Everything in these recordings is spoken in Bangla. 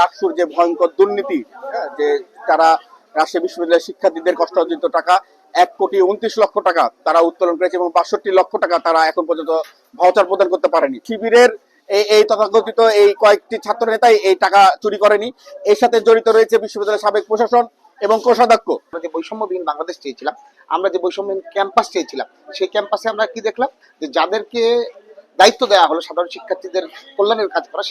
রাকসুর যে ভয়ঙ্কর দুর্নীতি, যে তারা রাজশাহী বিশ্ববিদ্যালয়ের শিক্ষার্থীদের কষ্ট অর্জিত টাকা 1,29,00,000 টাকা তারা উত্তোলন করেছে এবং 62 লক্ষ টাকা তারা এখন পর্যন্ত ভাউচার প্রদান করতে পারেনি। শিবিরের এই তথাকথিত এই কয়েকটি ছাত্র নেতাই এই টাকা চুরি করেনি। এর সাথে জড়িত রয়েছে বিশ্ববিদ্যালয়ের সাবেক প্রশাসন এবং কোষাধ্যক্ষ। আমরা যে বৈষম্যবিহীন বাংলাদেশ চেয়েছিলাম, আমরা যে বৈষম্যবিহীন ক্যাম্পাস চেয়েছিলাম, সেই ক্যাম্পাসে আমরা কি দেখলাম যে যাদেরকে দায়িত্ব দেওয়া হলো সাধারণ শিক্ষার্থীদের কল্যাণের কাজ করা,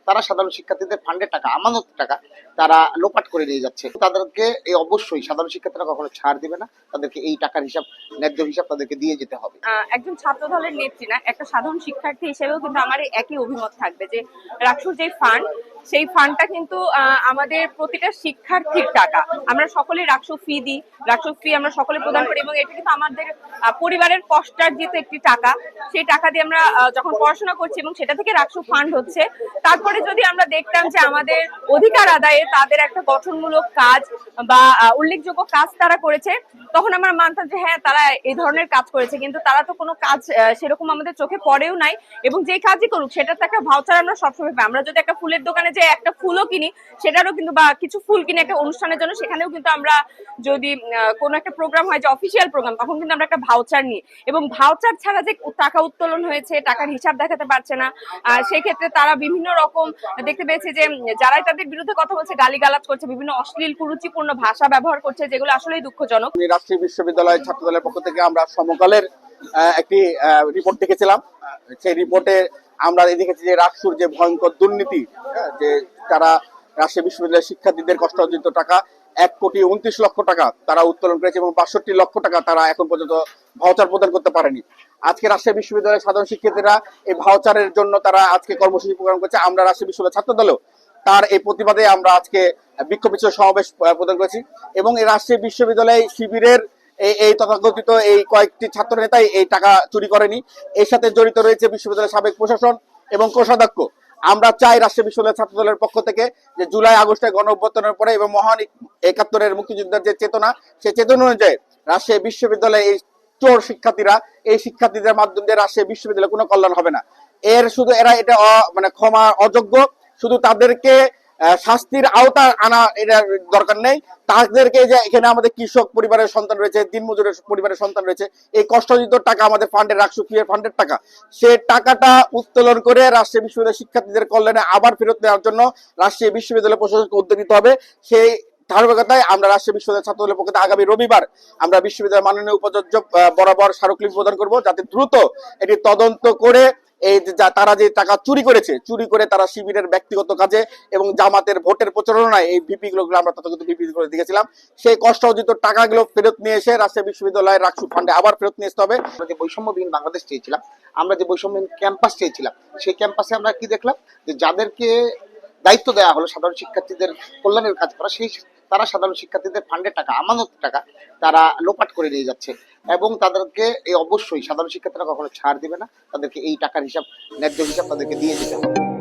তারা সাধারণ শিক্ষার্থীদের ফান্ডের টাকা, আমানত টাকা তারা লোপাট করে নিয়ে যাচ্ছে। তাদেরকে এই অবশ্যই সাধারণ শিক্ষার্থীরা কখনো ছাড় দিবে না, তাদেরকে এই টাকার হিসাব, ন্যায্য হিসাব তাদেরকে দিয়ে যেতে হবে। একজন ছাত্র দলের নেত্রী না, একটা সাধারণ শিক্ষার্থী হিসেবেও কিন্তু আমার একই অভিমত থাকবে যে রাকসুর যে ফান্ড, সেই ফান্ডটা কিন্তু আমাদের প্রতিটা শিক্ষার্থীর টাকা। আমরা সকলে রাকসু ফি দিই, রাকসু ফি আমরা সকলে প্রদান করি এবং এটা কিন্তু আমাদের পরিবারের কষ্টার্জিত একটি টাকা। সেই টাকা দিয়ে আমরা যখন পড়াশোনা করছি এবং সেটা থেকে রাকসু ফান্ড হচ্ছে, তারপরে যদি আমরা দেখতাম যে আমাদের অধিকার আদায়ে তাদের একটা গঠনমূলক কাজ বা উল্লেখযোগ্য কাজ তারা করেছে, তখন আমরা মানতাম যে হ্যাঁ তারা এই ধরনের কাজ করেছে, কিন্তু তারা তো কোনো কাজ সেরকম আমাদের চোখে পড়েও নাই। এবং যে কাজই করুক সেটার তো একটা ভাউচার আমরা সবসময় পাই। আমরা যদি একটা ফুলের দোকানে যে একটা ফুলও কিনি, সেটারও কিন্তু, বা কিছু ফুল কিনে একটা অনুষ্ঠানের জন্য, সেখানেও কিন্তু আমরা যদি কোনো একটা প্রোগ্রাম হয় যে অফিসিয়াল প্রোগ্রাম, তখন কিন্তু আমরা একটা ভাউচার নিই। এবং ভাউচার ছাড়া যে টাকা উত্তোলন হয়েছে, টাকার হিসাব দেখাতে পারছে না, সেই ক্ষেত্রে তারা বিভিন্ন রকম দেখতে পেয়েছে যে যারাই তাদের বিরুদ্ধে কথা বলছে, গালিগালাজ করছে, বিভিন্ন অশ্লীল কুরুচিপূর্ণ ভাষা ব্যবহার করছে, যেগুলো আসলেই দুঃখজনক। রাজশাহী বিশ্ববিদ্যালয় ছাত্র দলের পক্ষ থেকে আমরা সমকালের একটি রিপোর্ট দেখেছিলাম। সেই রিপোর্টে আমরা দেখেছি যে রাকসুর যে ভয়ঙ্কর দুর্নীতি, যে তারা রাজশাহী বিশ্ববিদ্যালয়ের শিক্ষার্থীদের কষ্ট অর্জিত টাকা 1,29,00,000 টাকা তারা উত্তোলন করেছে এবং 62 লক্ষ টাকা তারা এখন পর্যন্ত ভাউচার প্রদান করতে পারেনি। আজকে রাজশাহী বিশ্ববিদ্যালয়ের সাধারণ শিক্ষার্থীরা এই ভাউচারের জন্য তারা আজকে কর্মসূচি প্রোগ্রাম করছে। আমরা রাজশাহী বিশ্ববিদ্যালয় ছাত্র দলেও তার এই প্রতিবাদে আমরা আজকে বিক্ষোভ মিছিল সমাবেশ প্রদান করেছি এবং এই রাজশাহী বিশ্ববিদ্যালয় শিবিরের এই তথাকথিত এই কয়েকটি ছাত্র নেতাই এই টাকা চুরি করেনি। এর সাথে জড়িত রয়েছে বিশ্ববিদ্যালয়ের সাবেক প্রশাসন এবং কোষাধ্যক্ষ। আমরা চাই রাজশাহী বিশ্ববিদ্যালয় ছাত্র দলের পক্ষ থেকে যে জুলাই আগস্টের গণঅভ্যুত্থানের পরে এবং মহান ৭১-এর মুক্তিযুদ্ধের যে চেতনা, সেই চেতনা অনুযায়ী রাজশাহী বিশ্ববিদ্যালয়ে এই চোর শিক্ষার্থীরা, এই শিক্ষার্থীদের মাধ্যমে রাজশাহী বিশ্ববিদ্যালয়ে কোনো কল্যাণ হবে না। শুধু এরা এটা ক্ষমা অযোগ্য, শুধু তাদেরকে শাস্তির আওতা আনা এটা দরকার নেই। তাদেরকে যে এখানে আমাদের কৃষক পরিবারের সন্তান রয়েছে, দিনমজুরের পরিবারের সন্তান রয়েছে, এই কষ্টার্জিত টাকা আমাদের ফান্ডের রাকসু ফান্ডের টাকা, সে টাকাটা উত্তোলন করে রাজশাহী বিশ্ববিদ্যালয়ের শিক্ষার্থীদের কল্যাণে আবার ফেরত দেওয়ার জন্য রাজশাহী বিশ্ববিদ্যালয় প্রশাসনকে উদ্যোগ নিতে হবে। সেই ধারাবাহিকতায় আমরা রাজশাহী বিশ্ববিদ্যালয় ছাত্র দলের পক্ষ থেকে আগামী রবিবার আমরা বিশ্ববিদ্যালয়ের মাননীয় উপাচার্য বরাবর স্মারকলিপি প্রদান করব, যাতে দ্রুত এটি তদন্ত করে এই তারা যে টাকা চুরি করে তারা শিবিরের ব্যক্তিগত কাজে এবং জামাতের ভোটের প্রচারণায় এই ভিপি গুলো আমরা তথাকথিত ভিপি করে দেখেছিলাম, সেই কষ্ট অর্জিত টাকাগুলো ফেরত নিয়ে এসে রাজশাহী বিশ্ববিদ্যালয়ের রাকসু ফান্ডে আবার ফেরত নিয়ে আসতে হবে। আমরা যে বৈষম্যবিহীন বাংলাদেশ চেয়েছিলাম, আমরা যে বৈষম্যবিহীন ক্যাম্পাস চেয়েছিলাম, সেই ক্যাম্পাসে আমরা কি দেখলাম যে যাদেরকে দায়িত্ব দেওয়া হলো সাধারণ শিক্ষার্থীদের কল্যাণের কাজ করা, তারা সাধারণ শিক্ষার্থীদের ফান্ডের টাকা, আমানত টাকা তারা লোপাট করে নিয়ে যাচ্ছে। এবং তাদেরকে এই অবশ্যই সাধারণ শিক্ষার্থীরা কখনো ছাড় দিবে না, তাদেরকে এই টাকার হিসাব, ন্যায্য হিসাব তাদেরকে দিয়ে যেতে হবে।